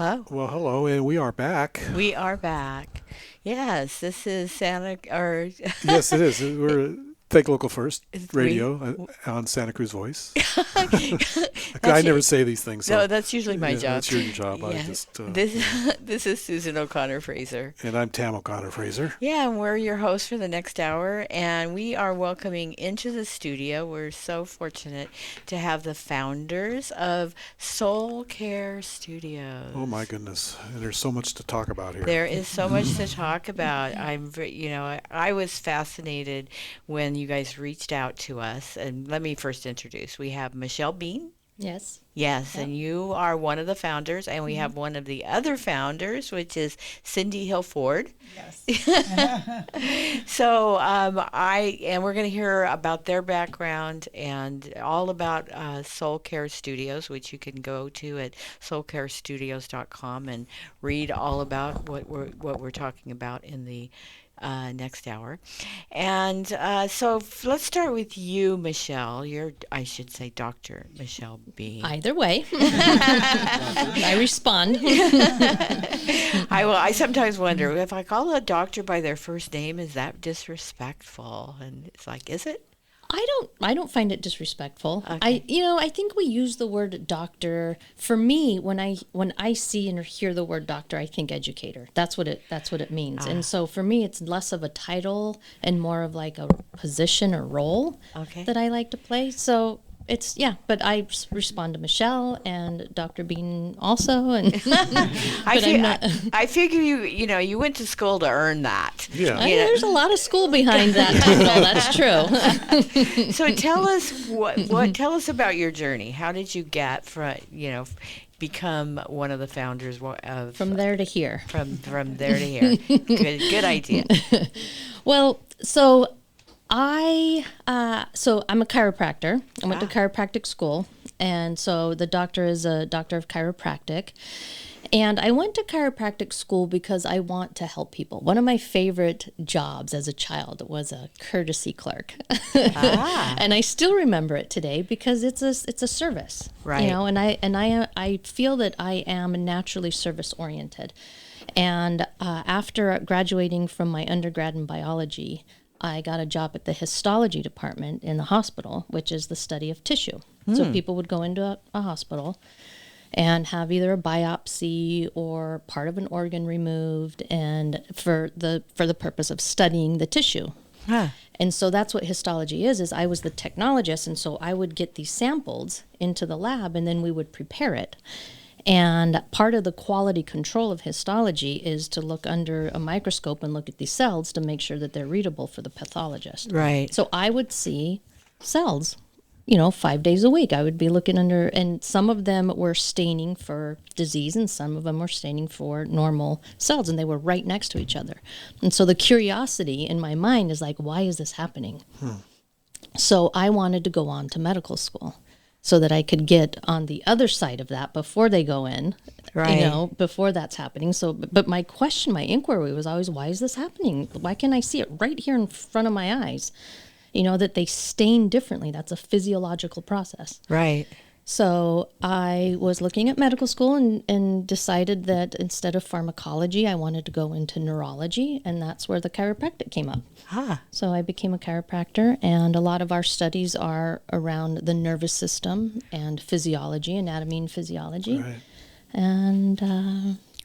Hello. Well, hello, and we are back. We are back. Yes, this is Santa, or Yes, it is. We're Think Local First we. radio on Santa Cruz Voice. I That's never it. say these things, No, so that's usually my yeah, job. that's your job. I Yeah. just, This yeah. this is Susan O'Connor Fraser. And I'm Tam O'Connor Fraser. Yeah, and we're your hosts for the next hour, and we are welcoming into the studio. We're so fortunate to have the founders of Soulcare Oh my Studios. goodness, and there's so much to talk about here. There is so much to talk about. I was fascinated when you guys reached out to us. And let me first introduce. We have Michelle Bean. Yes. Yes, Yep. and you are one of the founders, and we Hmm. have one of the other founders, which is Cindy Hill Ford. Yes. So we're going to hear about their background and all about Soul Care Studios, which you can go to at soulcarestudios.com and read all about what we're talking about in the next hour. And let's start with you, Michelle. I should say Dr. Michelle B. Either way, I respond. I sometimes wonder if I call a doctor by their first name, is that disrespectful? And it's like, is it? I don't find it disrespectful. Okay. I think we use the word doctor. For me, when I see and hear the word doctor, I think educator. That's what it means. And so for me, it's less of a title and more of like a position or role Okay. that I like to play. So it's, yeah, but I respond to Michelle and Dr. Bean also, and I but feel, I'm not. I figure you went to school to earn that. Yeah. You know. There's a lot of school behind that title. That's true. So tell us tell us about your journey. How did you get become one of the founders of From there to here. from there to here? Good idea. Well, I'm a chiropractor. I went to chiropractic school, and so the doctor is a doctor of chiropractic. And I went to chiropractic school because I want to help people. One of my favorite jobs as a child was a courtesy clerk. Ah. And I still remember it today because it's a service. Right. And I feel that I am naturally service oriented. And after graduating from my undergrad in biology, I got a job at the histology department in the hospital, which is the study of tissue. So people would go into a hospital and have either a biopsy or part of an organ removed, and for the purpose of studying the tissue. Huh. And so that's what histology is I was the technologist, and so I would get these samples into the lab, and then we would prepare it. And part of the quality control of histology is to look under a microscope and look at these cells to make sure that they're readable for the pathologist. Right. So I would see cells, 5 days a week. I would be looking under, and some of them were staining for disease and some of them were staining for normal cells, and they were right next to each other. And so the curiosity in my mind is like, why is this happening? So I wanted to go on to medical school so that I could get on the other side of that before they go in, Right. before that's happening. So, but my inquiry was always, why is this happening? Why can't I see it right here in front of my eyes? That they stain differently. That's a physiological process. Right. So I was looking at medical school and decided that instead of pharmacology, I wanted to go into neurology, and that's where the chiropractic came up. Ah. So I became a chiropractor, and a lot of our studies are around the nervous system and physiology, anatomy and physiology. Right. And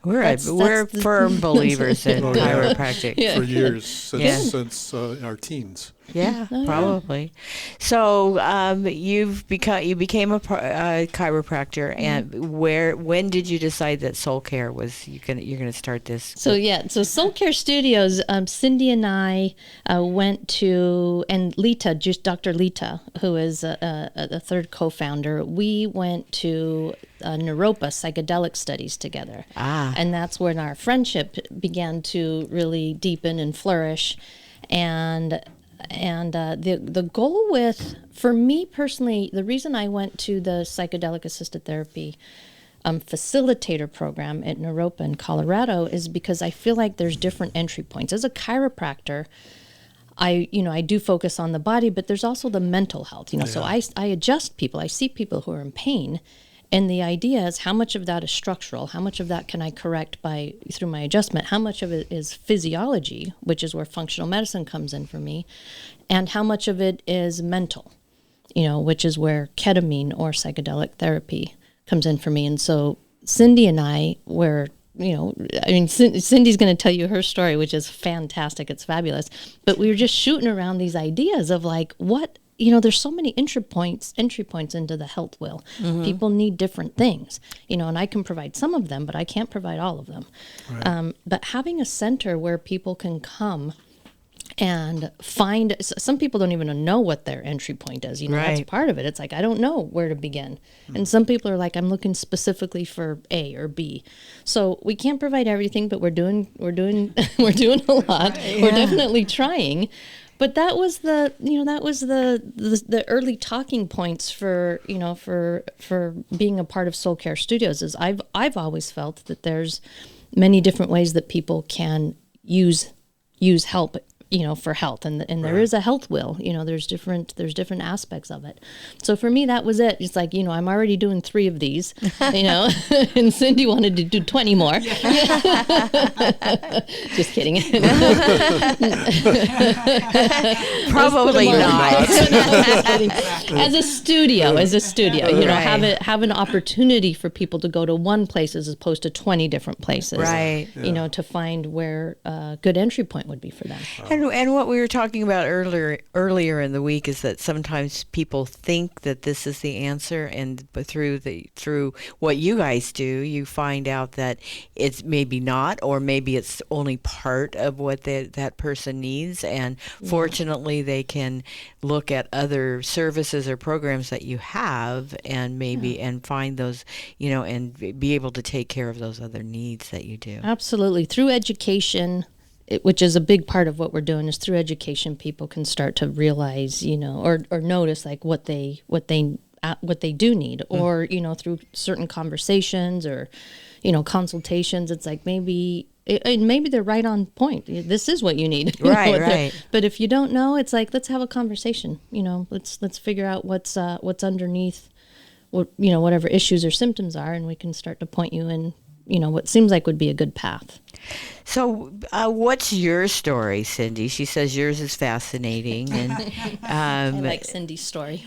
We're that's the- firm believers in Oh, yeah. chiropractic. Yeah. For years, since, Yeah. since our teens. Yeah, Oh, yeah. probably. So you became a chiropractor, and when did you decide that Soul Care was you're gonna start this? So Soulcare Studios, Cindy and I went to, and Lita, just Dr. Lita, who is a third co-founder, we went to Naropa psychedelic studies together. Ah. And that's when our friendship began to really deepen and flourish. And the goal for me personally, the reason I went to the psychedelic assisted therapy facilitator program at Naropa in Colorado is because I feel like there's different entry points. As a chiropractor, I do focus on the body, but there's also the mental health, so I adjust people. I see people who are in pain, And the idea is how much of that is structural, how much of that can I correct through my adjustment, how much of it is physiology, which is where functional medicine comes in for me, and how much of it is mental, which is where ketamine or psychedelic therapy comes in for me. And so Cindy and I were, Cindy's going to tell you her story, which is fantastic. It's fabulous. But we were just shooting around these ideas of like, what, there's so many entry points into the health wheel. Mm-hmm. People need different things, and I can provide some of them, but I can't provide all of them. Right. But having a center where people can come and find, some people don't even know what their entry point is. Right. That's part of it. It's like, I don't know where to begin. And some people are like, I'm looking specifically for A or B. So we can't provide everything, but we're doing we're doing a lot. Yeah. We're definitely trying. But that was the early talking points for being a part of Soulcare Studios. Is I've always felt that there's many different ways that people can use help, for health, and there is a health wheel. There's different aspects of it. So for me, that was it. It's like, I'm already doing 3 of these, and Cindy wanted to do 20 more. Just kidding. Probably not. As a studio, have an opportunity for people to go to one place as opposed to 20 different places. Right. To find where a good entry point would be for them. And what we were talking about earlier in the week is that sometimes people think that this is the answer, and but through what you guys do, you find out that it's maybe not, or maybe it's only part of what that person needs. And fortunately, they can look at other services or programs that you have, and maybe and find those, and be able to take care of those other needs that you do. Absolutely, through education. Which is a big part of what we're doing, is through education, people can start to realize, or notice like what they do need, or through certain conversations or consultations. It's like maybe they're right on point. This is what you need, right. But if you don't know, it's like, let's have a conversation. Let's figure out what's underneath, whatever issues or symptoms are, and we can start to point you in what seems like would be a good path. So what's your story, Cindy? She says yours is fascinating. And I like Cindy's story.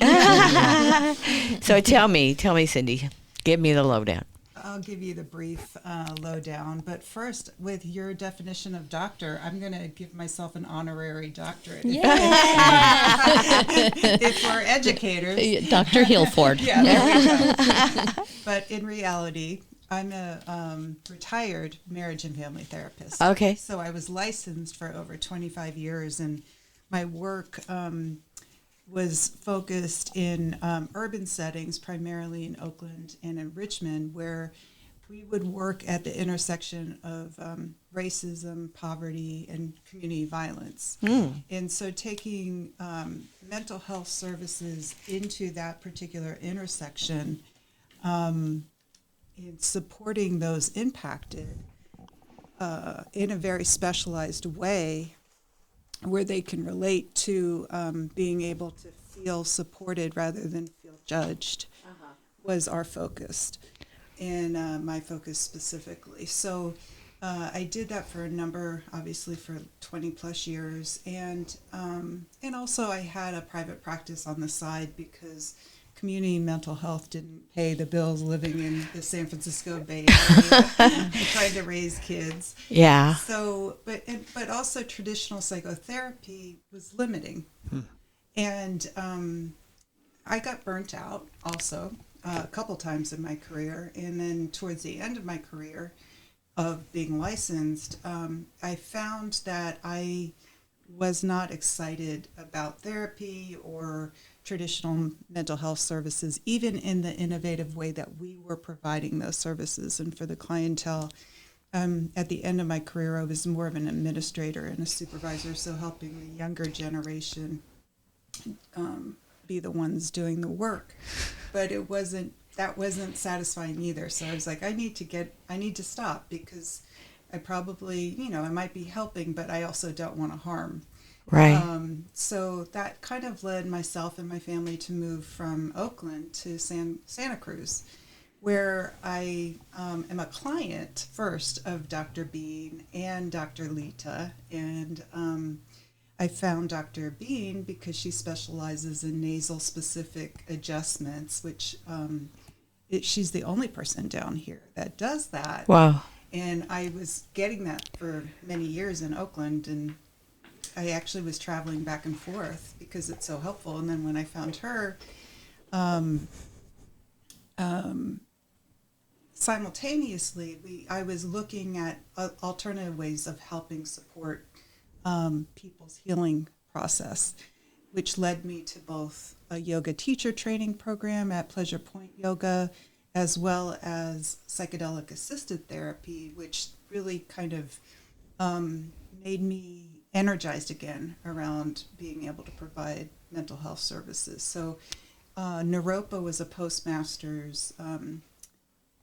So tell me, Cindy, give me the lowdown. I'll give you the brief lowdown. But first, with your definition of doctor, I'm going to give myself an honorary doctorate. If we're educators. Dr. Hillford. Yeah, there we go. But in reality, I'm a retired marriage and family therapist. Okay. So I was licensed for over 25 years, and my work was focused in urban settings, primarily in Oakland and in Richmond, where we would work at the intersection of racism, poverty, and community violence. And so taking mental health services into that particular intersection, in supporting those impacted in a very specialized way, where they can relate to being able to feel supported rather than feel judged, was our focus, and my focus specifically. So I did that for obviously for 20 plus years, and also I had a private practice on the side because community mental health didn't pay the bills living in the San Francisco Bay Area and trying to raise kids. Yeah. So, but also traditional psychotherapy was limiting. And I got burnt out also a couple times in my career. And then towards the end of my career of being licensed, I found that I was not excited about therapy or traditional mental health services, even in the innovative way that we were providing those services. And for the clientele, at the end of my career, I was more of an administrator and a supervisor, so helping the younger generation be the ones doing the work. But that wasn't satisfying either. So I was like, I need to stop, because I probably, I might be helping, but I also don't want to harm. Right. So that kind of led myself and my family to move from Oakland to Santa Cruz. where I am a client first of Dr. Bean and Dr. Lita. And I found Dr. Bean because she specializes in nasal specific adjustments, which she's the only person down here that does that. Wow. And I was getting that for many years in Oakland, and I actually was traveling back and forth because it's so helpful. And then when I found her, simultaneously, I was looking at alternative ways of helping support people's healing process, which led me to both a yoga teacher training program at Pleasure Point Yoga, as well as psychedelic assisted therapy, which really kind of made me energized again around being able to provide mental health services. So Naropa was a postmaster's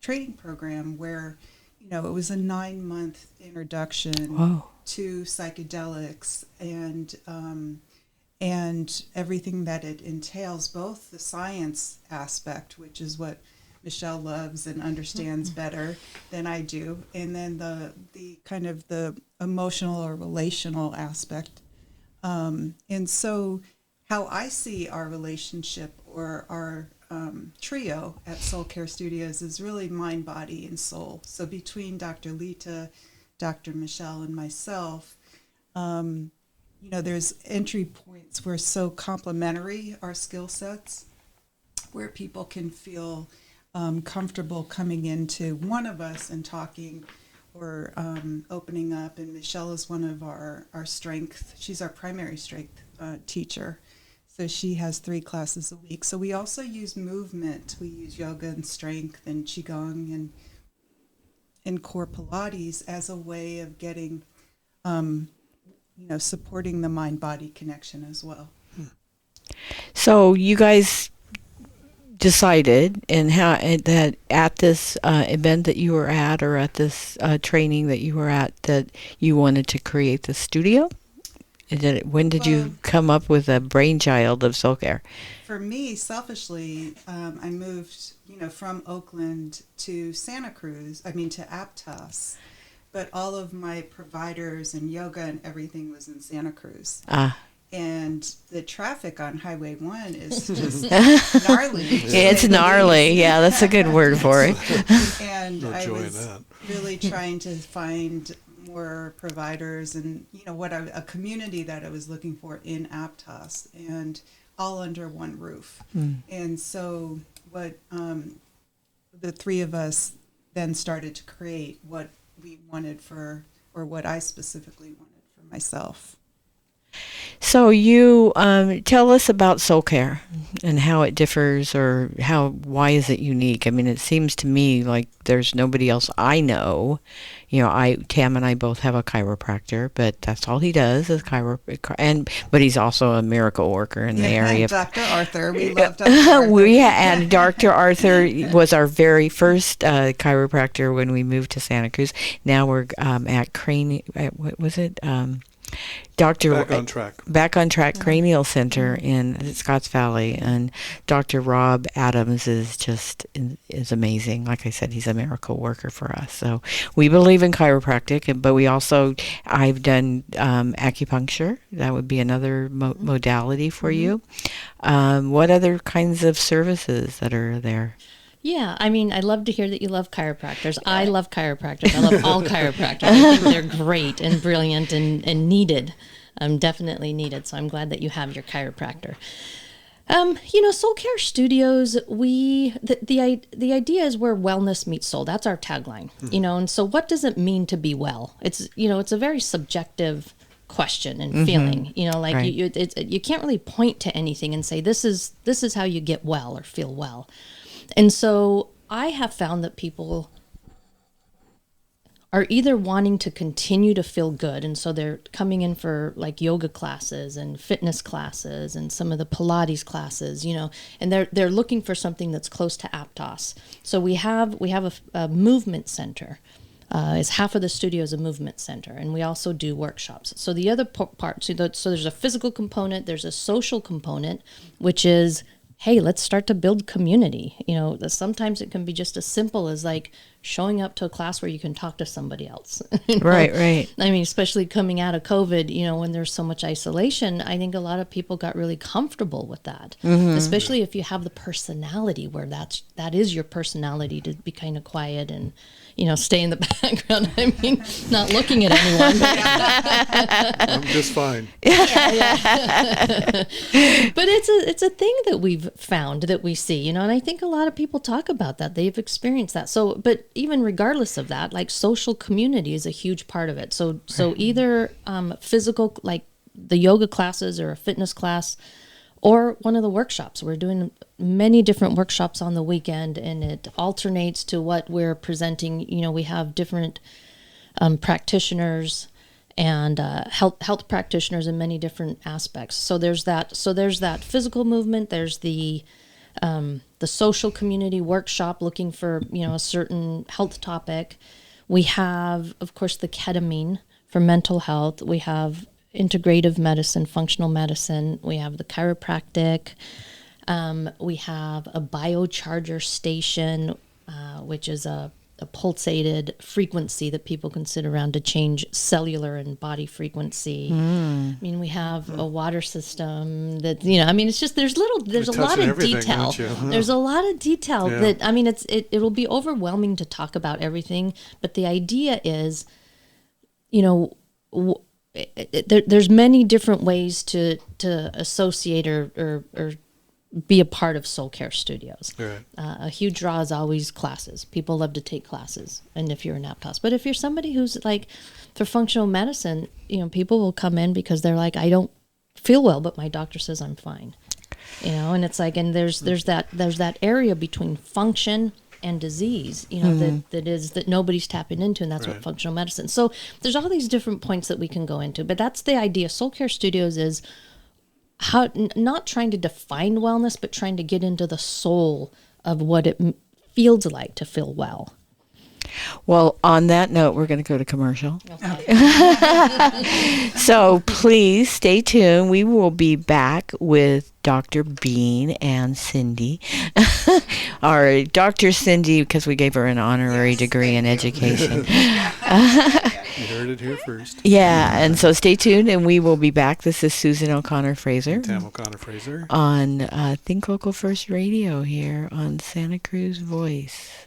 training program where, it was a 9-month introduction Whoa. to psychedelics and everything that it entails, both the science aspect, which is what Michelle loves and understands better than I do, and then the kind of the emotional or relational aspect. And so how I see our relationship or our trio at Soulcare Studios is really mind, body, and soul. So between Dr. Lita, Dr. Michelle, and myself, there's entry points where so complementary our skill sets, where people can feel comfortable coming into one of us and talking or opening up. And Michelle is one of our strength. She's our primary strength teacher. So she has 3 classes a week. So we also use movement. We use yoga and strength and qigong and core Pilates as a way of getting, supporting the mind-body connection as well. So you guys decided that at this event that you were at, or at this training that you were at, that you wanted to create the studio? When did you come up with a brainchild of Soulcare? For me, selfishly, I moved, from Oakland to Santa Cruz, to Aptos, but all of my providers and yoga and everything was in Santa Cruz. And the traffic on Highway 1 is just gnarly. It's gnarly. Yeah, that's a good word for it. And I was really trying to find more providers and, a community that I was looking for in Aptos, and all under one roof. And so what the 3 of us then started to create what we wanted or what I specifically wanted for myself. So you tell us about Soulcare and how it differs, or why is it unique? It seems to me like there's nobody else I know. Tam and I both have a chiropractor, but that's all he does is but he's also a miracle worker in the area. Dr. Arthur, we love Dr. Arthur. And Dr. Arthur was our very first chiropractor when we moved to Santa Cruz. Now we're at Crane. What was it? Back on Track Cranial Center in Scotts Valley, and Dr. Rob Adams is amazing. Like I said, he's a miracle worker for us. So we believe in chiropractic, but I've done acupuncture. That would be another modality for you. What other kinds of services that are there? Yeah, I love to hear that you love chiropractors. I love chiropractors. I love all chiropractors. I think they're great and brilliant and needed. Definitely needed. So I'm glad that you have your chiropractor. Soulcare Studios, the idea is where wellness meets soul. That's our tagline. And so what does it mean to be well? It's a very subjective question and feeling. Right. You can't really point to anything and say this is how you get well or feel well. And so I have found that people are either wanting to continue to feel good, and so they're coming in for like yoga classes and fitness classes and some of the Pilates classes, and they're looking for something that's close to Aptos. So we have a movement center. Is half of the studio is a movement center, and we also do workshops. So the other part, so there's a physical component, there's a social component, which is hey, let's start to build community. Sometimes it can be just as simple as like showing up to a class where you can talk to somebody else. Right, right. I mean, especially coming out of COVID, when there's so much isolation, I think a lot of people got really comfortable with that, especially if you have the personality where that is your personality, to be kind of quiet and, stay in the background. I mean, not looking at anyone. I'm just fine. But it's a thing that we've found, that we see, and I think a lot of people talk about that. They've experienced that. So, but even regardless of that, like social community is a huge part of it. So either physical, like the yoga classes or a fitness class, or one of the workshops. We're doing many different workshops on the weekend, and it alternates to what we're presenting. We have different practitioners and health practitioners in many different aspects. So there's that physical movement. There's the social community workshop looking for a certain health topic. We have, of course, the ketamine for mental health. We have integrative medicine, functional medicine. We have the chiropractic. We have a biocharger station, which is a pulsated frequency that people can sit around to change cellular and body frequency. I mean, we have a water system that, it's just, there's a lot of detail. There's a lot of detail that, it'll be overwhelming to talk about everything, but the idea is, there's many different ways to associate or be a part of Soulcare Studios. Right. A huge draw is always classes. People love to take classes, and if you're an Aptos. But if you're somebody who's like, for functional medicine, people will come in because they're like, I don't feel well, but my doctor says I'm fine. And it's like, and there's that area between function and disease, that nobody's tapping into, and that's what functional medicine. So there's all these different points that we can go into, but that's the idea. Soulcare Studios is how, not trying to define wellness, but trying to get into the soul of what it feels like to feel well. Well, on that note, we're going to go to commercial. Okay. So please stay tuned. We will be back with Dr. Bean and Cindy. Our Dr. Cindy, because we gave her an honorary degree in education. You heard it here first. Yeah, and so stay tuned, and we will be back. This is Susan O'Connor-Fraser. Tam O'Connor-Fraser. On Think Local First Radio here on Santa Cruz Voice.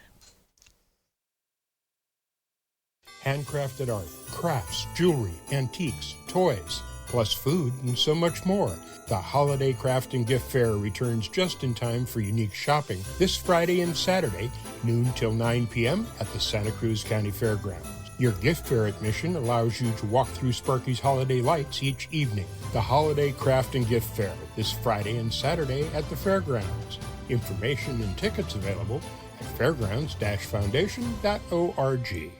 Handcrafted art, crafts, jewelry, antiques, toys, plus food and so much more. The Holiday Craft and Gift Fair returns just in time for unique shopping this Friday and Saturday, noon till 9 p.m. at the Santa Cruz County Fairgrounds. Your gift fair admission allows you to walk through Sparky's holiday lights each evening. The Holiday Craft and Gift Fair this Friday and Saturday at the fairgrounds. Information and tickets available at fairgrounds-foundation.org.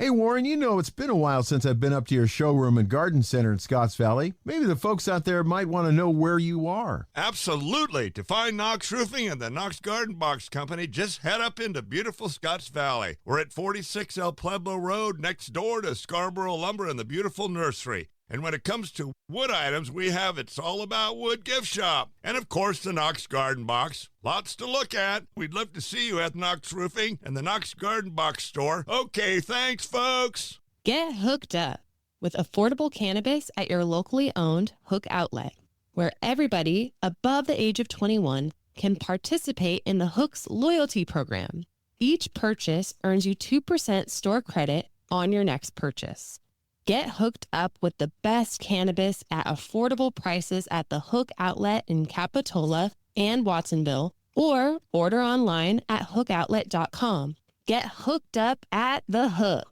Hey, Warren, it's been a while since I've been up to your showroom and garden center in Scotts Valley. Maybe the folks out there might want to know where you are. Absolutely. To find Knox Roofing and the Knox Garden Box Company, just head up into beautiful Scotts Valley. We're at 46 El Pueblo Road, next door to Scarborough Lumber and the beautiful nursery. And when it comes to wood items, we have It's All About Wood gift shop. And, of course, the Knox Garden Box. Lots to look at. We'd love to see you at Knox Roofing and the Knox Garden Box store. Okay, thanks, folks. Get hooked up with affordable cannabis at your locally owned Hook Outlet, where everybody above the age of 21 can participate in the Hook's loyalty program. Each purchase earns you 2% store credit on your next purchase. Get hooked up with the best cannabis at affordable prices at the Hook Outlet in Capitola and Watsonville, or order online at hookoutlet.com. Get hooked up at the Hook.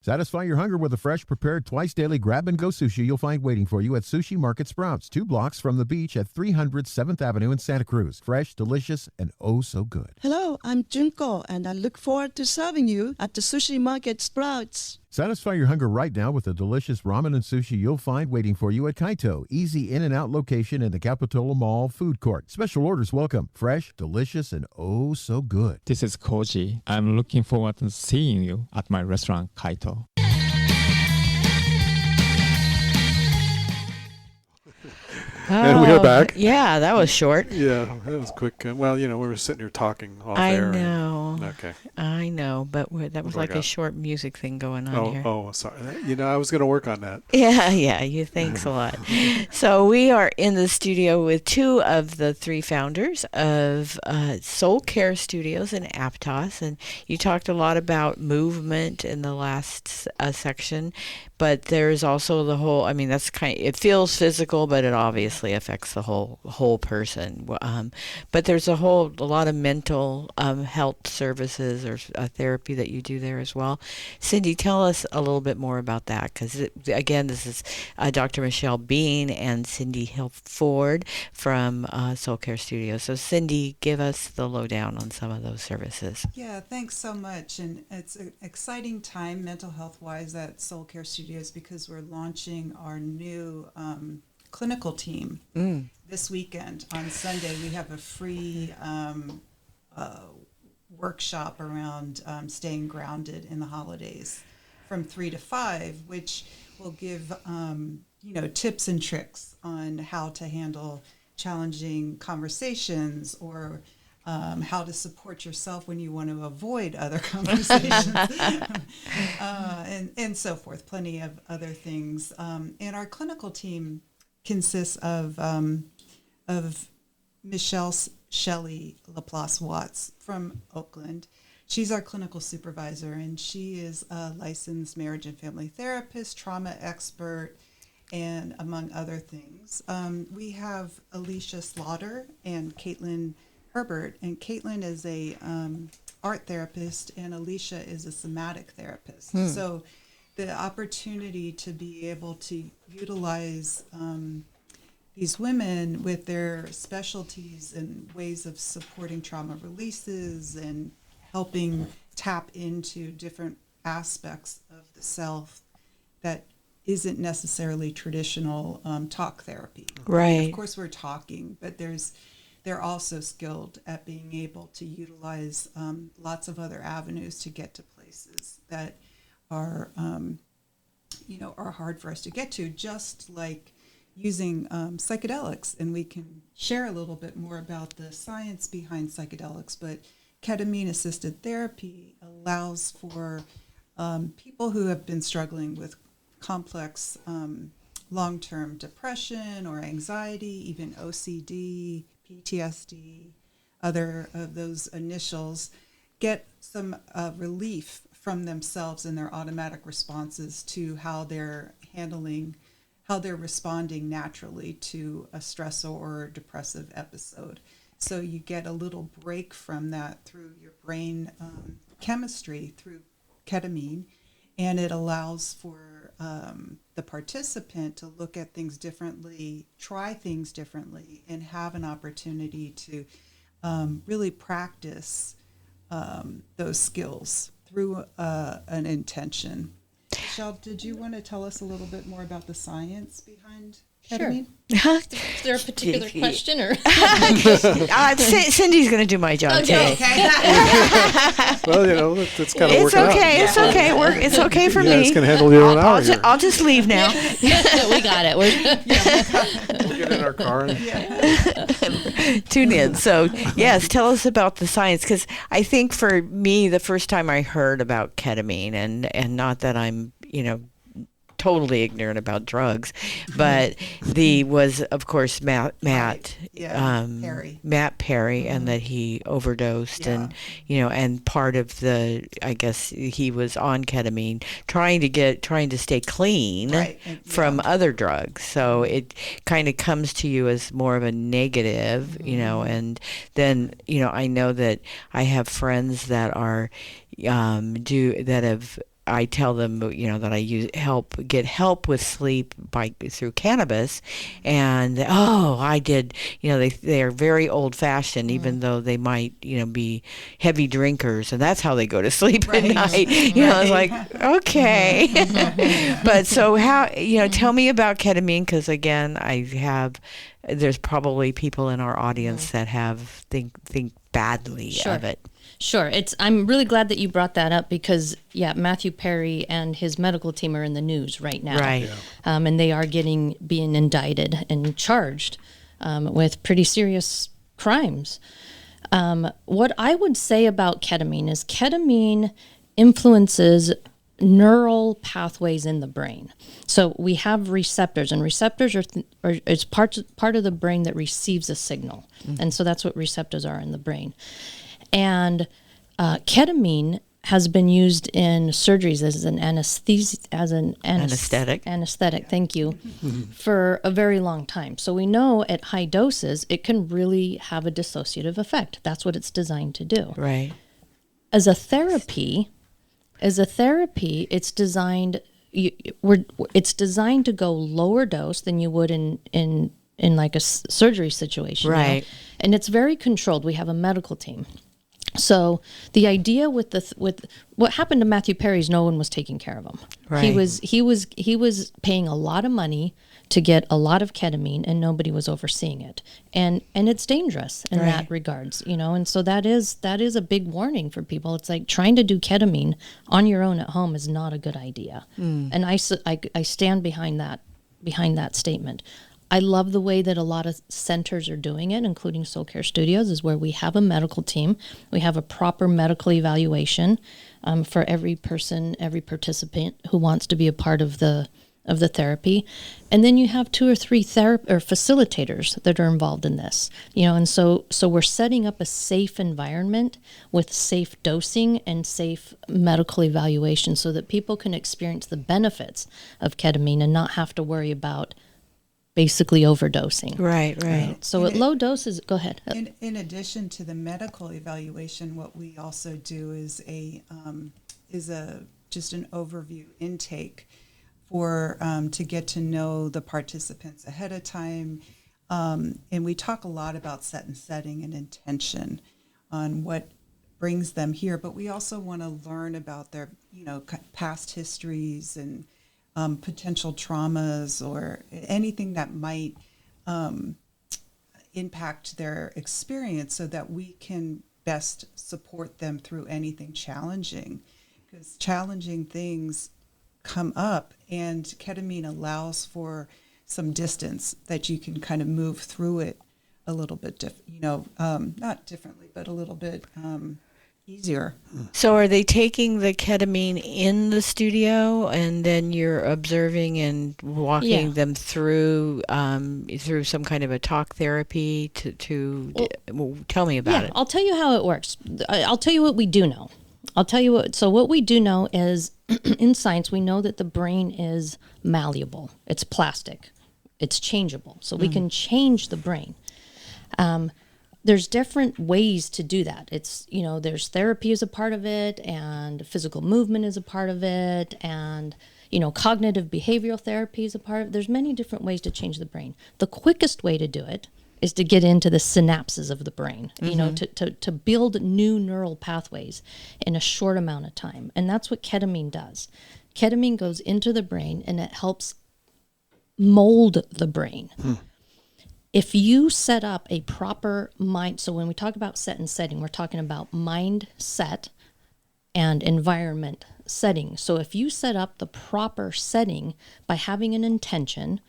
Satisfy your hunger with a fresh, prepared, twice-daily grab-and-go sushi you'll find waiting for you at Sushi Market Sprouts, 2 blocks from the beach at 300 7th Avenue in Santa Cruz. Fresh, delicious, and oh so good. Hello, I'm Junko, and I look forward to serving you at the Sushi Market Sprouts. Satisfy your hunger right now with the delicious ramen and sushi you'll find waiting for you at Kaito. Easy in and out location in the Capitola Mall food court. Special orders welcome. Fresh, delicious, and oh so good. This is Koji. I'm looking forward to seeing you at my restaurant, Kaito. And we are back. Yeah, that was short. Yeah, that was quick. Well, we were sitting here talking off I air. know. Okay. I know, but that was What do I like a got? short music thing going on here. Oh, sorry. I was going to work on that. Yeah, you thanks a lot. So we are in the studio with two of the three founders of Soulcare Studios in Aptos, and you talked a lot about movement in the last section, but there's also the whole. I mean, that's it feels physical, but it obviously affects the whole person. But there's a lot of mental health services or therapy that you do there as well. Cindy, tell us a little bit more about that, because again, this is Dr. Michelle Bean and Cindy Hill-Ford from Soulcare Studios. So Cindy, give us the lowdown on some of those services. Yeah, thanks so much. And it's an exciting time mental health wise at Soulcare Studios because we're launching our new clinical team this weekend. On Sunday, we have a free workshop around staying grounded in the holidays from 3 to 5, which will give tips and tricks on how to handle challenging conversations or how to support yourself when you want to avoid other conversations and so forth. Plenty of other things. And our clinical team consists of Michelle Shelley Laplace Watts from Oakland. She's our clinical supervisor, and she is a licensed marriage and family therapist, trauma expert, and among other things. We have Alicia Slaughter and Caitlin Herbert, and Caitlin is a art therapist, and Alicia is a somatic therapist. So the opportunity to be able to utilize these women with their specialties and ways of supporting trauma releases and helping tap into different aspects of the self that isn't necessarily traditional talk therapy. Right. I mean, of course, we're talking, but they're also skilled at being able to utilize lots of other avenues to get to places that are, are hard for us to get to, just like using psychedelics. And we can share a little bit more about the science behind psychedelics, but ketamine-assisted therapy allows for people who have been struggling with complex long-term depression or anxiety, even OCD, PTSD, other of those initials, get some relief from themselves and their automatic responses to how they're responding naturally to a stressor or depressive episode. So you get a little break from that through your brain chemistry, through ketamine, and it allows for the participant to look at things differently, try things differently, and have an opportunity to really practice those skills through an intention. Michelle, did you want to tell us a little bit more about the science behind ketamine? Sure. Is there a particular question or? Cindy's going to do my job today. Well, it's kind of It's working out. okay. It's okay. It's okay for me. It's going to handle your own hour here. I'll just leave now. We got it. We'll get in our car and Tune in. So, yes, tell us about the science, because I think for me, the first time I heard about ketamine, and not that I'm, totally ignorant about drugs, but was of course Matt Perry. Matt Perry, and that he overdosed, and and part of I guess he was on ketamine trying to stay clean from other drugs. So it kind of comes to you as more of a negative, and then I know that I have friends that are I tell them, that I get help with sleep through cannabis, and I did. They are very old fashioned, even though they might, be heavy drinkers, and that's how they go to sleep at night. I was like, okay, but so how? Tell me about ketamine, because again, there's probably people in our audience that think badly of it. Sure. I'm really glad that you brought that up because, yeah, Matthew Perry and his medical team are in the news right now. Right. And they are being indicted and charged with pretty serious crimes. What I would say about ketamine is ketamine influences neural pathways in the brain. So we have receptors, and receptors is part of the brain that receives a signal. And so that's what receptors are in the brain. And ketamine has been used in surgeries as an Anesthetic. Anesthetic, thank you, for a very long time. So we know at high doses it can really have a dissociative effect. That's what it's designed to do. Right. As a therapy, it's designed. It's designed to go lower dose than you would in like a surgery situation, Right? And it's very controlled. We have a medical team. So the idea with what happened to Matthew Perry is no one was taking care of him. Right. He was paying a lot of money to get a lot of ketamine, and nobody was overseeing it. And it's dangerous in that regards, And so that is a big warning for people. It's like trying to do ketamine on your own at home is not a good idea. And I stand behind that statement. I love the way that a lot of centers are doing it, including Soulcare Studios, is where we have a medical team. We have a proper medical evaluation for every person, every participant who wants to be a part of the therapy. And then you have 2 or 3 facilitators that are involved in this, and so we're setting up a safe environment with safe dosing and safe medical evaluation so that people can experience the benefits of ketamine and not have to worry about basically overdosing. Right. So at low doses, go ahead. In addition to the medical evaluation, what we also do is just an overview intake for to get to know the participants ahead of time, and we talk a lot about set and setting and intention on what brings them here. But we also want to learn about their past histories and potential traumas or anything that might impact their experience so that we can best support them through anything challenging, because challenging things come up and ketamine allows for some distance that you can kind of move through it a little bit, not differently, but a little bit easier. So are they taking the ketamine in the studio and then you're observing and walking them through some kind of a talk therapy tell me about it. I'll tell you how it works. I'll tell you what we do know. What we do know is in science, we know that the brain is malleable. It's plastic. It's changeable. So we can change the brain. There's different ways to do that. It's, there's therapy as a part of it, and physical movement is a part of it, and, cognitive behavioral therapy is a part of it. There's many different ways to change the brain. The quickest way to do it is to get into the synapses of the brain, to build new neural pathways in a short amount of time. And that's what ketamine does. Ketamine goes into the brain and it helps mold the brain. If you set up a proper mind, so when we talk about set and setting, we're talking about mindset and environment setting. So if you set up the proper setting by having an intention,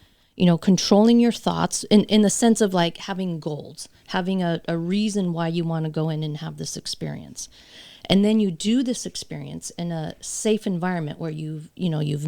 controlling your thoughts in the sense of like having goals, having a reason why you want to go in and have this experience. And then you do this experience in a safe environment where you've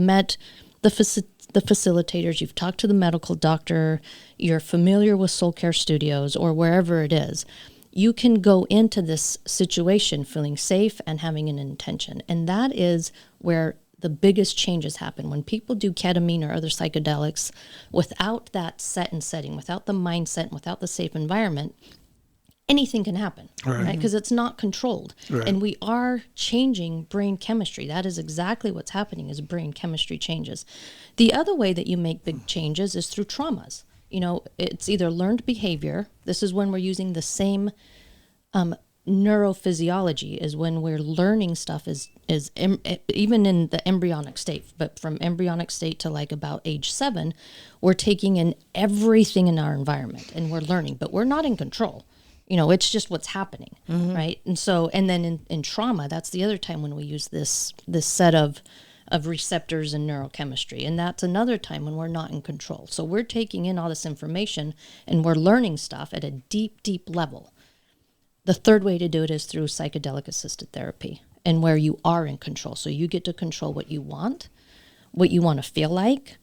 met the facilitators, you've talked to the medical doctor, you're familiar with Soulcare Studios or wherever it is, you can go into this situation feeling safe and having an intention. And that is where the biggest changes happen. When people do ketamine or other psychedelics without that set and setting, without the mindset, without the safe environment, anything can happen, right? Because it's not controlled. Right. And we are changing brain chemistry. That is exactly what's happening, is brain chemistry changes. The other way that you make big changes is through traumas. It's either learned behavior. This is when we're using the same neurophysiology is when we're learning stuff even in the embryonic state, but from embryonic state to like about age 7, we're taking in everything in our environment and we're learning, but we're not in control. It's just what's happening, right? And so, and then in trauma, that's the other time when we use this set of receptors and neurochemistry. And that's another time when we're not in control. So we're taking in all this information and we're learning stuff at a deep, deep level. The third way to do it is through psychedelic assisted therapy, and where you are in control. So you get to control what you want to feel like,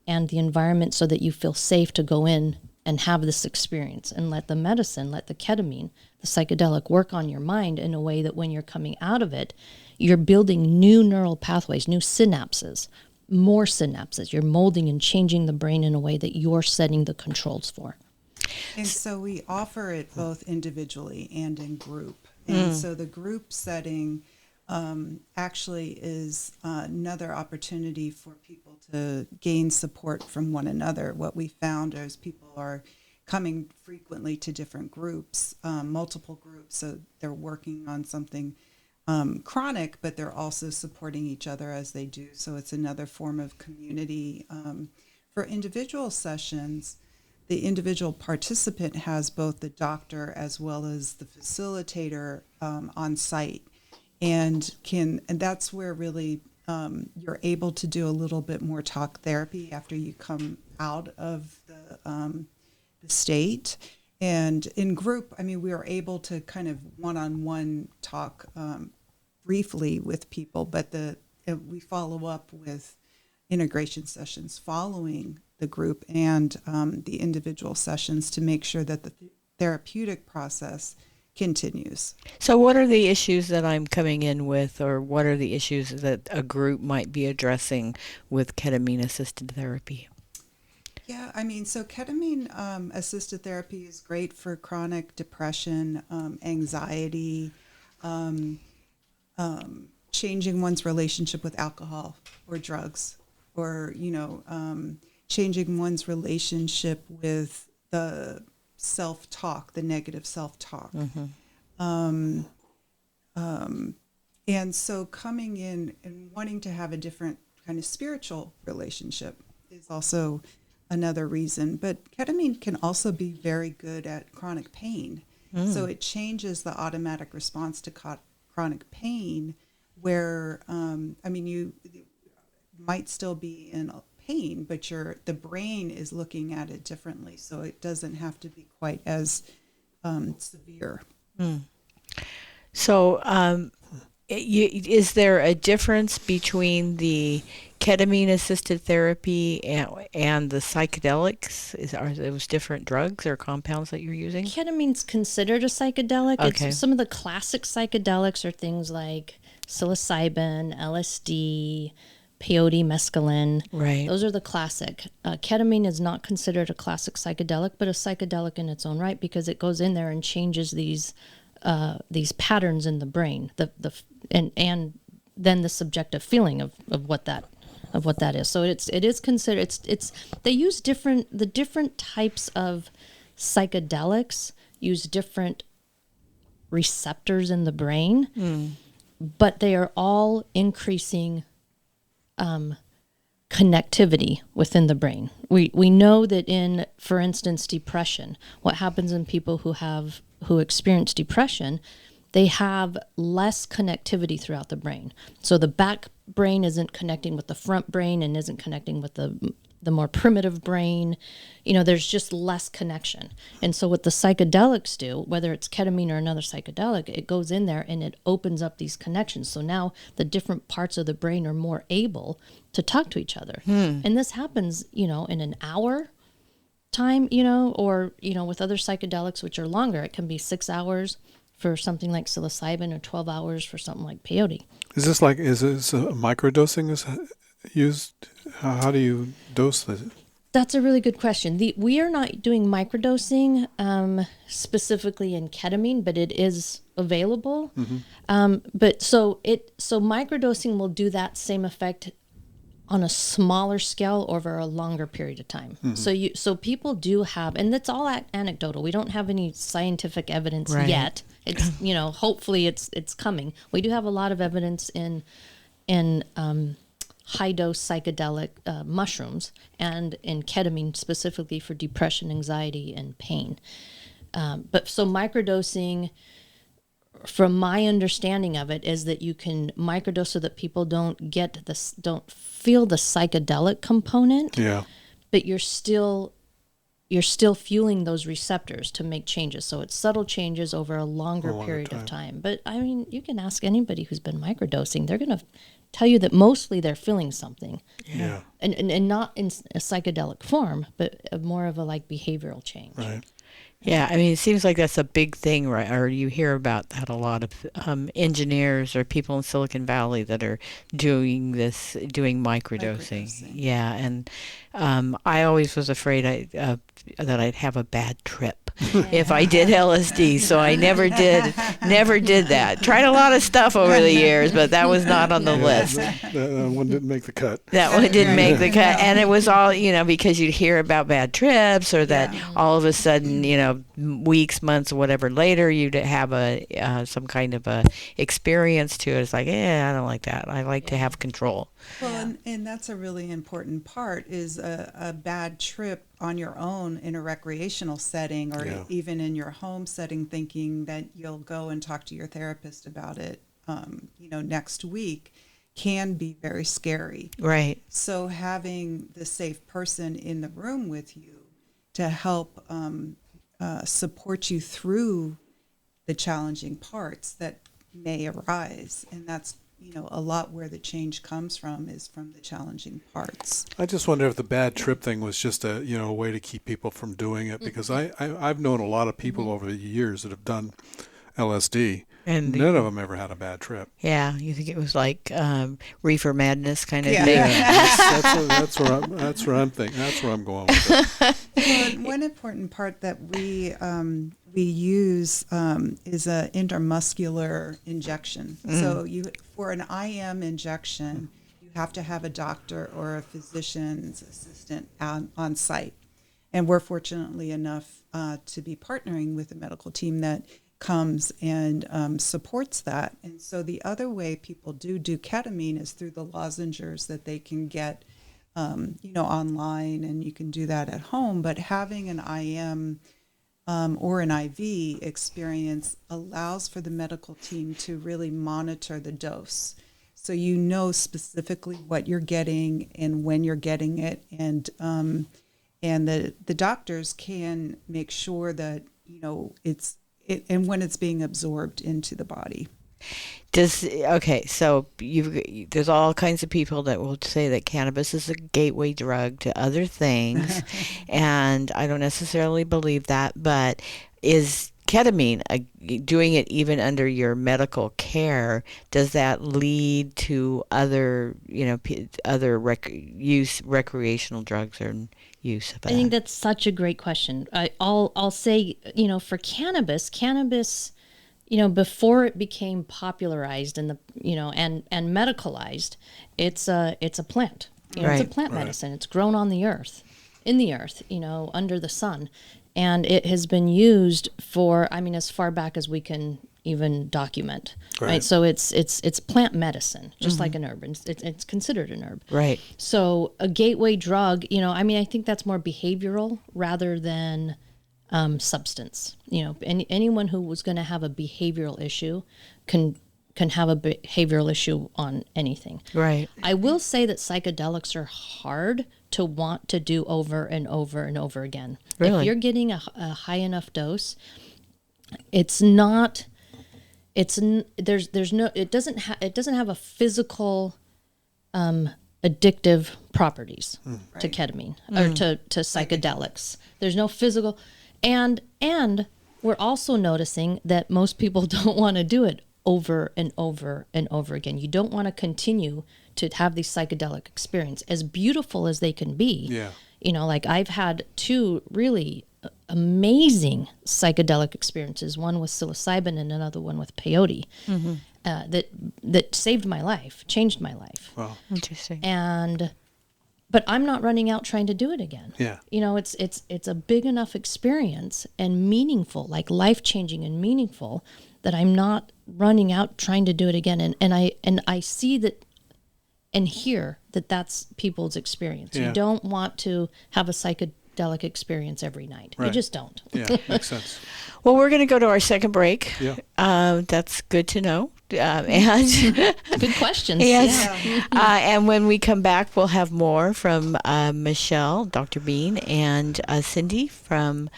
and the environment, so that you feel safe to go in and have this experience, and let the medicine, let the ketamine, the psychedelic, work on your mind in a way that when you're coming out of it, you're building new neural pathways, new synapses, more synapses. You're molding and changing the brain in a way that you're setting the controls for. And so we offer it both individually and in group. And so the group setting actually is another opportunity for people to gain support from one another. What we found is people are coming frequently to different groups, multiple groups, so they're working on something chronic, but they're also supporting each other as they do. So it's another form of community. For individual sessions, the individual participant has both the doctor as well as the facilitator on site, and that's where really you're able to do a little bit more talk therapy after you come out of the state. And in group, I mean, we are able to kind of one-on-one talk briefly with people, but we follow up with integration sessions following the group and the individual sessions to make sure that the therapeutic process continues. So what are the issues that I'm coming in with, or what are the issues that a group might be addressing with ketamine-assisted therapy? Yeah, I mean, so ketamine assisted therapy is great for chronic depression, anxiety, changing one's relationship with alcohol or drugs, or, changing one's relationship with the self-talk, the negative self-talk. And so coming in and wanting to have a different kind of spiritual relationship is also another reason. But ketamine can also be very good at chronic pain. So it changes the automatic response to chronic pain, where, you might still be in pain, but the brain is looking at it differently, so it doesn't have to be quite as severe. So is there a difference between the ketamine-assisted therapy and the psychedelics? Are those different drugs or compounds that you're using? Ketamine's considered a psychedelic. Okay. Some of the classic psychedelics are things like psilocybin, LSD, peyote, mescaline. Right. Those are the classic. Ketamine is not considered a classic psychedelic, but a psychedelic in its own right, because it goes in there and changes these patterns in the brain, and then the subjective feeling of what that is. So it is considered. It's they use the different types of psychedelics use different receptors in the brain, but they are all increasing connectivity within the brain. We know that in, for instance, depression, what happens in people who experience depression, they have less connectivity throughout the brain. So the back brain isn't connecting with the front brain and isn't connecting with the more primitive brain. There's just less connection. And so what the psychedelics do, whether it's ketamine or another psychedelic, it goes in there and it opens up these connections. So now the different parts of the brain are more able to talk to each other. And this happens, in an hour time, or, with other psychedelics, which are longer. It can be 6 hours for something like psilocybin, or 12 hours for something like peyote. Is this microdosing is used? How do you dose it? That's a really good question. We are not doing microdosing specifically in ketamine, but it is available. But so microdosing will do that same effect on a smaller scale over a longer period of time. So people do have, and that's all anecdotal. We don't have any scientific evidence yet. It's hopefully it's coming. We do have a lot of evidence in high dose psychedelic mushrooms and in ketamine specifically for depression, anxiety, and pain. But so microdosing, from my understanding of it, is that you can microdose so that people don't feel the psychedelic component, Yeah. but you're still fueling those receptors to make changes. So it's subtle changes over a longer period of time. But I mean, you can ask anybody who's been microdosing; they're going to tell you that mostly they're feeling something, Yeah. and not in a psychedelic form, but more of a like behavioral change. Right. Yeah, I mean, it seems like that's a big thing, right? Or you hear about that a lot of engineers or people in Silicon Valley that are doing microdosing. Yeah, and I always was afraid that I'd have a bad trip if I did LSD, so I never did that. Tried a lot of stuff over the years, but that was not on the list. That one didn't make the cut. That one didn't make the cut, and it was all, because you'd hear about bad trips, or that all of a sudden, weeks, months, or whatever later, you'd have some kind of a experience to it. It's like, I don't like that. I like to have control. Well, and that's a really important part, is a bad trip on your own in a recreational setting, or even in your home setting, thinking that you'll go and talk to your therapist about it, next week, can be very scary. Right. So having the safe person in the room with you to help support you through the challenging parts that may arise, and that's a lot where the change comes from, is from the challenging parts. I just wonder if the bad trip thing was just a way to keep people from doing it, because I've known a lot of people over the years that have done LSD, and none of them ever had a bad trip. Yeah, you think it was like reefer madness kind of thing? Yeah, that's where I'm thinking. That's where I'm going with it. Well, one important part that we use is an intramuscular injection. So for an IM injection, you have to have a doctor or a physician's assistant on site. And we're fortunately enough to be partnering with a medical team that comes and supports that. And so the other way people do ketamine is through the lozengers that they can get online, and you can do that at home. But having an IM or an IV experience allows for the medical team to really monitor the dose. So specifically what you're getting and when you're getting it, and the doctors can make sure that and when it's being absorbed into the body. So there's all kinds of people that will say that cannabis is a gateway drug to other things, and I don't necessarily believe that, but is ketamine, doing it even under your medical care, does that lead to other recreational drugs or use of that? I think that's such a great question. I'll say, for cannabis, before it became popularized and and medicalized, it's a plant. It's a plant medicine. It's grown on the earth, in the earth, under the sun, and it has been used for, as far back as we can even document. Right. So it's plant medicine, just like an herb. It's considered an herb. Right. So a gateway drug, I think that's more behavioral rather than substance. Anyone who was going to have a behavioral issue can have a behavioral issue on anything. Right. I will say that psychedelics are hard to want to do over and over and over again. Really? If you're getting a high enough dose, it doesn't have a physical addictive properties to ketamine or to psychedelics. There's no physical, and we're also noticing that most people don't want to do it over and over and over again. You don't want to continue to have these psychedelic experience, as beautiful as they can be. Yeah. Like I've had two really amazing psychedelic experiences, one with psilocybin and another one with peyote, that saved my life, changed my life. Wow. Interesting. But I'm not running out trying to do it again. Yeah. It's a big enough experience and meaningful, like life-changing and meaningful, that I'm not running out trying to do it again. And I see that and hear that that's people's experience. Yeah. You don't want to have a psychedelic psychedelic experience every night. You Right. just don't. Yeah, makes sense. Well, we're going to go to our second break. Yeah. That's good to know. And Good questions. yes. Yeah. And when we come back, we'll have more from Michelle, Dr. Bean, and Cindy from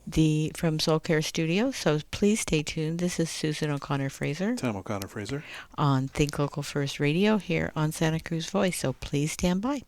Soulcare Studio. So please stay tuned. This is Susan O'Connor Fraser Tom O'Connor Fraser. on Think Local First Radio here on Santa Cruz Voice. So please stand by.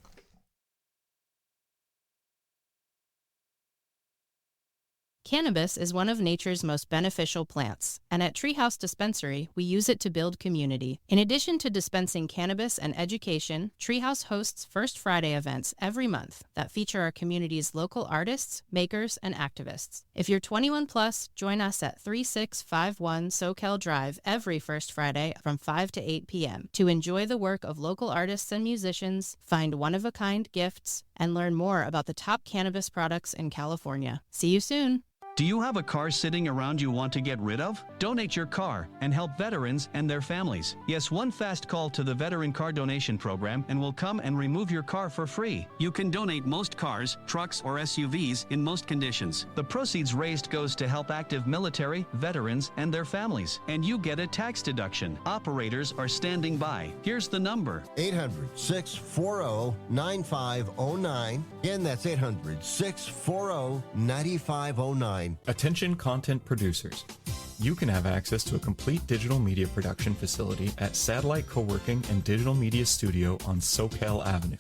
Cannabis is one of nature's most beneficial plants, and at Treehouse Dispensary, we use it to build community. In addition to dispensing cannabis and education, Treehouse hosts First Friday events every month that feature our community's local artists, makers, and activists. If you're 21 plus, join us at 3651 Soquel Drive every First Friday from 5 to 8 p.m. to enjoy the work of local artists and musicians, find one-of-a-kind gifts, and learn more about the top cannabis products in California. See you soon! Do you have a car sitting around you want to get rid of? Donate your car and help veterans and their families. Yes, one fast call to the Veteran Car Donation Program and we'll come and remove your car for free. You can donate most cars, trucks, or SUVs in most conditions. The proceeds raised goes to help active military, veterans, and their families. And you get a tax deduction. Operators are standing by. Here's the number. 800-640-9509. Again, that's 800-640-9509. Attention content producers. You can have access to a complete digital media production facility at Satellite Co-working and Digital Media Studio on Soquel Avenue.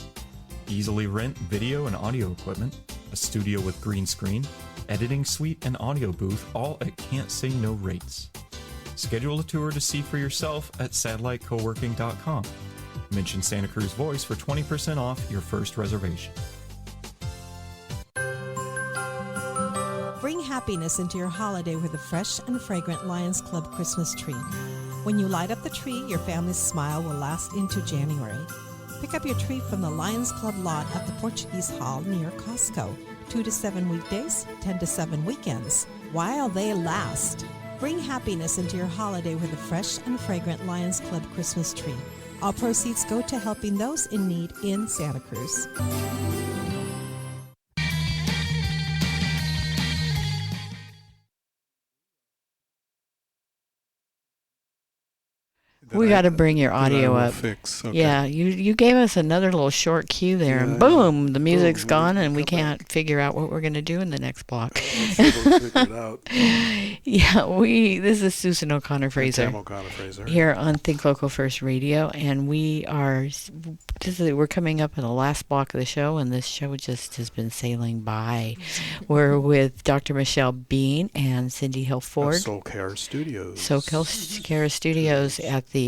Easily rent video and audio equipment, a studio with green screen, editing suite, and audio booth, all at can't say no rates. Schedule a tour to see for yourself at satellitecoworking.com. Mention Santa Cruz Voice for 20% off your first reservation. Bring happiness into your holiday with a fresh and fragrant Lions Club Christmas tree. When you light up the tree, your family's smile will last into January. Pick up your tree from the Lions Club lot at the Portuguese Hall near Costco. 2 to 7 weekdays, 10 to 7 weekends. While they last. Bring happiness into your holiday with a fresh and fragrant Lions Club Christmas tree. All proceeds go to helping those in need in Santa Cruz. We got to bring your audio up. Fix. Okay. Yeah, you gave us another little short cue there, and boom, the music's gone, and we can't figure out what we're going to do in the next block. Figure it out. Yeah, this is Susan O'Connor Fraser. Tam O'Connor Fraser. Here on Think Local First Radio, and we're coming up in the last block of the show, and this show just has been sailing by. We're with Dr. Michelle Bean and Cindy Hill-Ford. Soulcare Studios. Soulcare Studios at the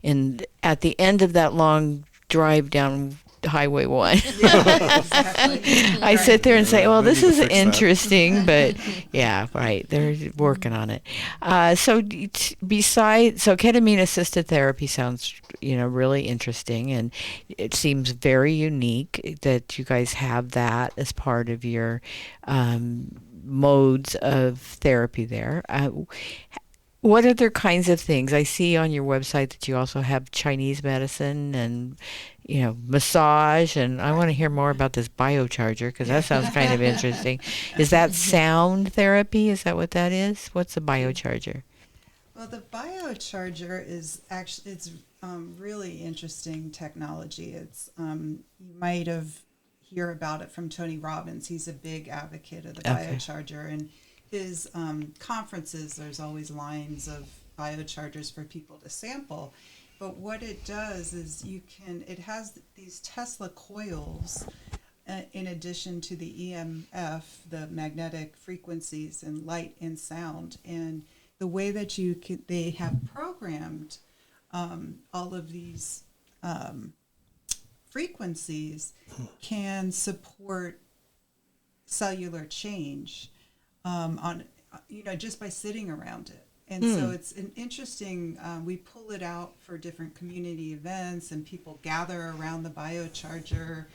end of that long drive down Highway 1. Yeah, exactly. I sit there and say, well, this is fix that. interesting, but yeah, right. They're working on it. So ketamine assisted therapy sounds, really interesting, and it seems very unique that you guys have that as part of your modes of therapy there. What other kinds of things? I see on your website that you also have Chinese medicine and, massage, and I want to hear more about this biocharger because that sounds kind of interesting. Is that sound therapy? Is that what that is? What's a biocharger? Well, the biocharger is actually, it's really interesting technology. It's you might have hear about it from Tony Robbins. He's a big advocate of the biocharger, and his conferences, there's always lines of biochargers for people to sample. But what it does is it has these Tesla coils in addition to the EMF, the magnetic frequencies and light and sound. And the way that they have programmed all of these frequencies can support cellular change on just by sitting around it. And so it's an interesting, we pull it out for different community events, and people gather around the biocharger,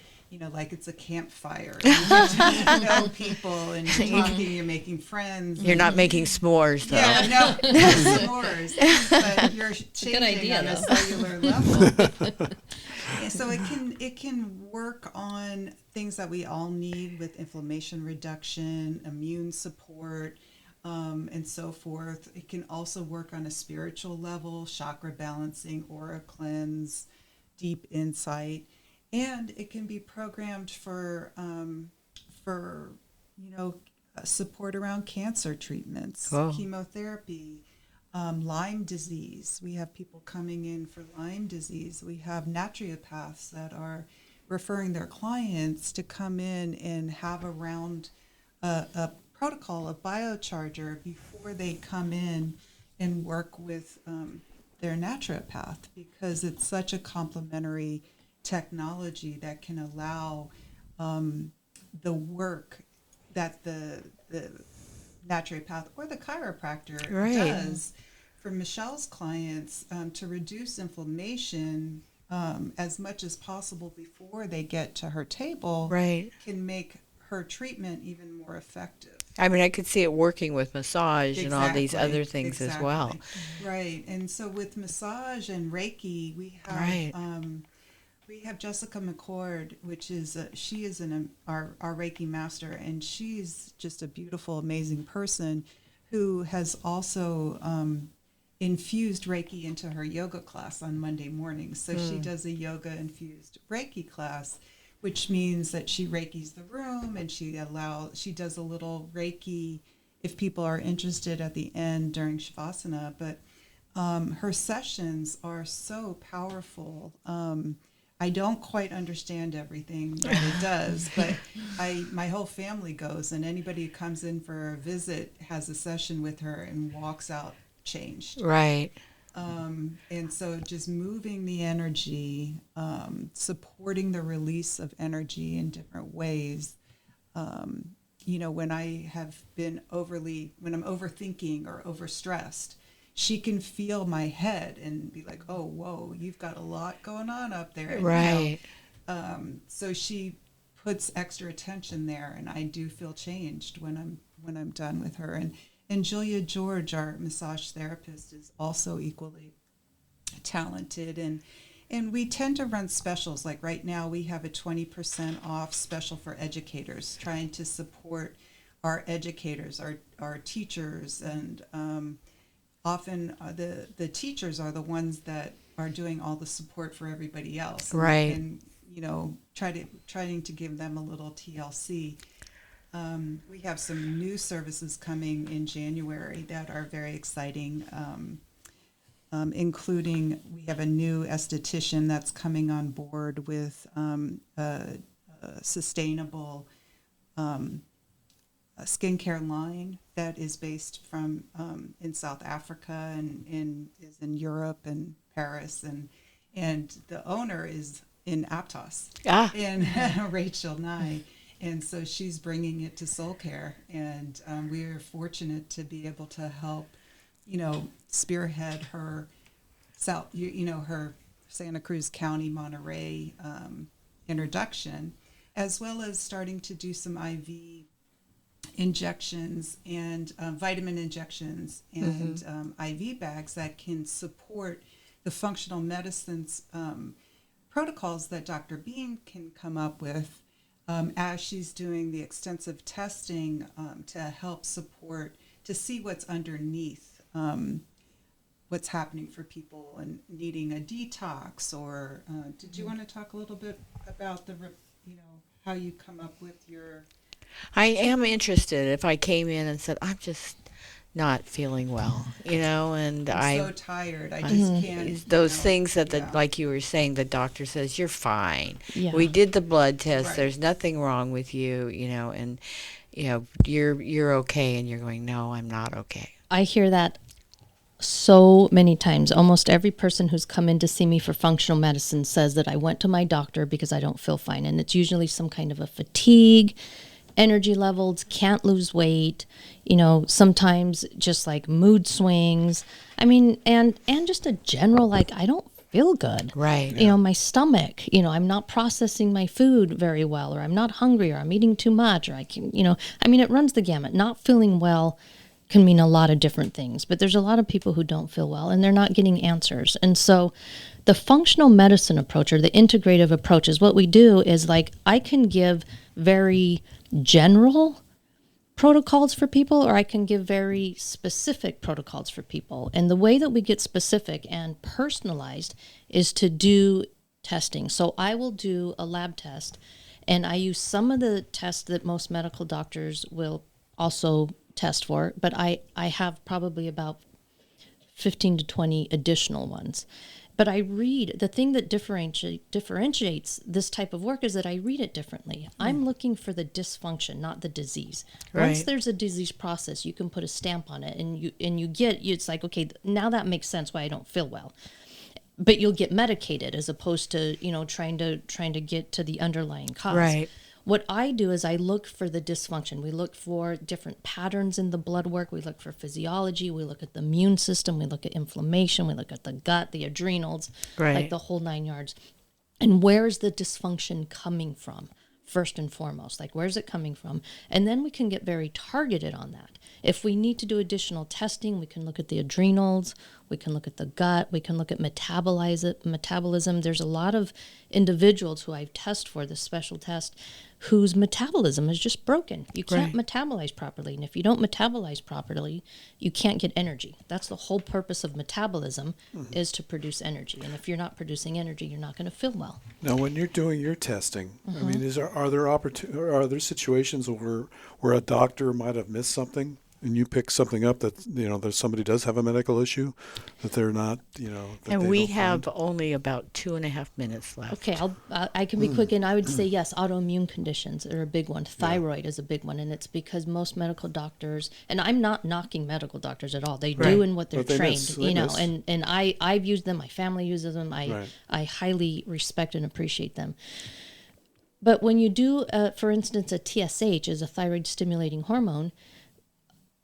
like it's a campfire. You get to know people, and you're talking, you're making friends. You're not making s'mores, though. Yeah, no s'mores. But you're changing on a cellular level. So it can work on things that we all need with inflammation reduction, immune support, and so forth. It can also work on a spiritual level, chakra balancing, aura cleanse, deep insight, and it can be programmed for support around cancer treatments, chemotherapy, Lyme disease. We have people coming in for Lyme disease. We have naturopaths that are referring their clients to come in and have a protocol, a biocharger, before they come in and work with their naturopath, because it's such a complementary technology that can allow the work that the naturopath or the chiropractor does for Michelle's clients to reduce inflammation as much as possible before they get to her table, can make her treatment even more effective. I mean, I could see it working with massage and all these other things as well. Right. And so with massage and Reiki, we have Jessica McCord, which is she is our Reiki master, and she's just a beautiful, amazing person who has also infused Reiki into her yoga class on Monday mornings. So she does a yoga infused Reiki class, which means that she Reikis the room, and she does a little Reiki if people are interested at the end during Shavasana. But her sessions are so powerful. I don't quite understand everything that it does, but my whole family goes, and anybody who comes in for a visit has a session with her and walks out changed. Right. And so just moving the energy, supporting the release of energy in different ways. When I have been when I'm overthinking or overstressed, she can feel my head and be like, "Oh, whoa, you've got a lot going on up there." And, right. So she puts extra attention there, and I do feel changed when I'm done with her. And Julia George, our massage therapist, is also equally talented. And we tend to run specials. Like right now, we have a 20% off special for educators, trying to support our educators, our teachers, and often the teachers are the ones that are doing all the support for everybody else. Right. And trying to give them a little TLC. We have some new services coming in January that are very exciting, including we have a new esthetician that's coming on board with a sustainable skincare line that is based from in South Africa and is in Europe and Paris, and the owner is in Aptos, and Rachel Nye. And so she's bringing it to Soulcare, and we are fortunate to be able to help, spearhead her her Santa Cruz County, Monterey introduction, as well as starting to do some IV injections and vitamin injections and IV bags that can support the functional medicines protocols that Dr. Bean can come up with as she's doing the extensive testing to help support, to see what's underneath, what's happening for people and needing a detox. Or did you want to talk a little bit about how you come up with your... I am interested. If I came in and said, I'm just not feeling well, and I'm so tired. I just can't. Those things that like you were saying, the doctor says you're fine. Yeah. We did the blood test. Right. There's nothing wrong with you, and you're okay, and you're going, no, I'm not okay. I hear that so many times. Almost every person who's come in to see me for functional medicine says that I went to my doctor because I don't feel fine, and it's usually some kind of a fatigue, energy levels, can't lose weight, sometimes just like mood swings. I mean, and just a general, I don't feel good. Right. My stomach, I'm not processing my food very well, or I'm not hungry, or I'm eating too much, or I can, it runs the gamut. Not feeling well can mean a lot of different things, but there's a lot of people who don't feel well and they're not getting answers. And so The functional medicine approach or the integrative approach is what we do is like I can give very general protocols for people, or I can give very specific protocols for people. And the way that we get specific and personalized is to do testing. So I will do a lab test, and I use some of the tests that most medical doctors will also test for, but I have probably about 15 to 20 additional ones. But I read, the thing that differentiates this type of work is that I read it differently. I'm looking for the dysfunction, not the disease. Once Right. there's a disease process, you can put a stamp on it, and you get, it's like, okay, now that makes sense why I don't feel well. But you'll get medicated as opposed to, trying to get to the underlying cause. Right. What I do is I look for the dysfunction. We look for different patterns in the blood work. We look for physiology. We look at the immune system. We look at inflammation. We look at the gut, the adrenals, Right. like the whole 9 yards. And where is the dysfunction coming from? First and foremost, like where's it coming from? And then we can get very targeted on that. If we need to do additional testing, we can look at the adrenals, we can look at the gut, we can look at metabolism. There's a lot of individuals who I've tested for this special test whose metabolism is just broken. You can't metabolize properly. And if you don't metabolize properly, you can't get energy. That's the whole purpose of metabolism, is to produce energy. And if you're not producing energy, you're not going to feel well. Now, when you're doing your testing, I mean, are there situations where a doctor might have missed something and you pick something up that that somebody does have a medical issue that they're not that And they we don't have find? only about 2.5 minutes left. Okay, I can be quick, and I would say yes, autoimmune conditions are a big one. Thyroid is a big one, and it's because most medical doctors, and I'm not knocking medical doctors at all. They do in what they're But they trained, miss. They miss. and I've used them. My family uses them. Right. I highly respect and appreciate them. But when you do, for instance, a TSH is a thyroid stimulating hormone,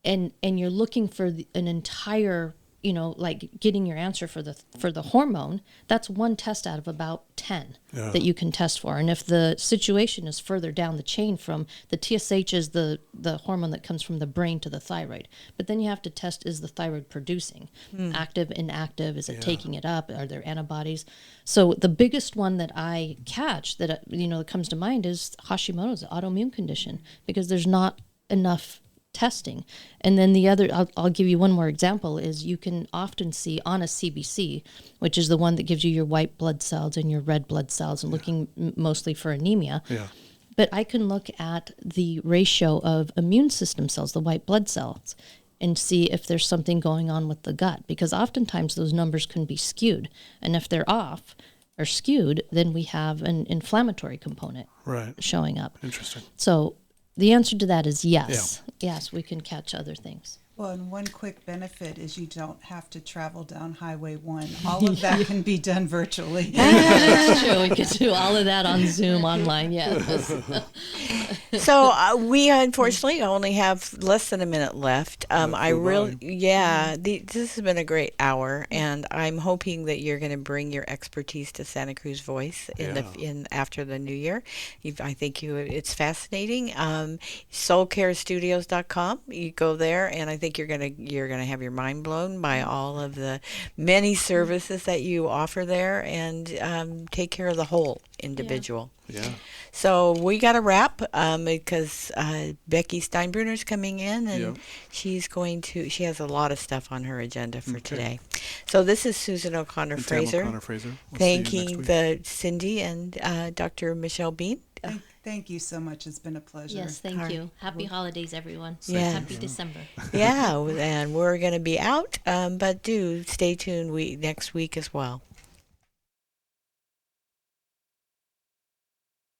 and you're looking for an entire, like getting your answer for the hormone, that's one test out of about 10 that you can test for. And if the situation is further down the chain from the TSH is the hormone that comes from the brain to the thyroid, but then you have to test, is the thyroid producing? Active, inactive, is it taking it up? Are there antibodies? So the biggest one that I catch that that comes to mind is Hashimoto's, the autoimmune condition, because there's not enough testing. And then the other, I'll give you one more example, is you can often see on a CBC, which is the one that gives you your white blood cells and your red blood cells, and looking mostly for anemia. Yeah. But I can look at the ratio of immune system cells, the white blood cells, and see if there's something going on with the gut, because oftentimes those numbers can be skewed. And if they're off or skewed, then we have an inflammatory component showing up. Interesting. So the answer to that is yes. Yes, we can catch other things. Well, and one quick benefit is you don't have to travel down Highway 1. All of that can be done virtually. That's true. We could do all of that on Zoom online, yes. So we unfortunately only have less than a minute left. This has been a great hour, and I'm hoping that you're going to bring your expertise to Santa Cruz Voice in after the new year. I think it's fascinating. Soulcarestudios.com. You go there, and I think you're gonna have your mind blown by all of the many services that you offer there, and take care of the whole individual. Yeah. So we got to wrap because Becky Steinbrunner's coming in, and she has a lot of stuff on her agenda for today. So this is Susan O'Connor-Fraser. We'll thanking Cindy and Dr. Michelle Bean. Thank you so much. It's been a pleasure. Yes, thank you. Happy holidays, everyone. Yes. Happy December. Yeah, and we're going to be out, but do stay tuned next week as well.